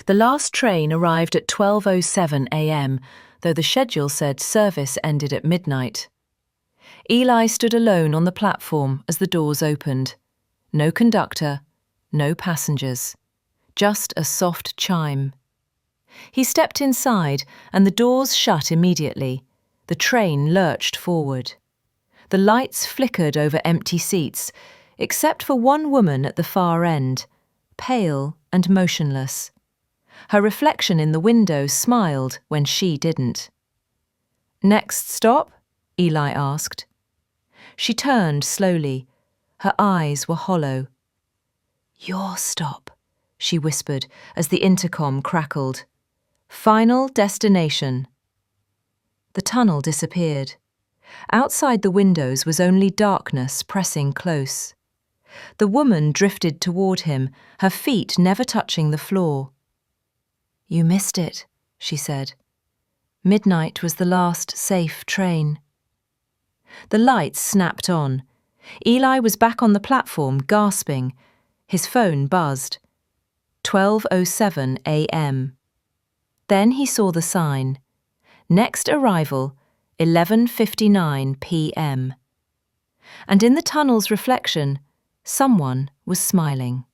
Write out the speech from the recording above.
The last train arrived at 12:07 a.m., though the schedule said service ended at midnight. Eli stood alone on the platform as the doors opened. No conductor, no passengers, just a soft chime. He stepped inside and the doors shut immediately. The train lurched forward. The lights flickered over empty seats, except for one woman at the far end, pale and motionless. Her reflection in the window smiled when she didn't. "Next stop?" Eli asked. She turned slowly. Her eyes were hollow. "Your stop," she whispered as the intercom crackled. "Final destination." The tunnel disappeared. Outside the windows was only darkness pressing close. The woman drifted toward him, her feet never touching the floor. "You missed it," she said. Midnight was the last safe train. The lights snapped on. Eli was back on the platform, gasping. His phone buzzed. 12:07 a.m. Then he saw the sign. Next arrival, 11:59 p.m. And in the tunnel's reflection, someone was smiling.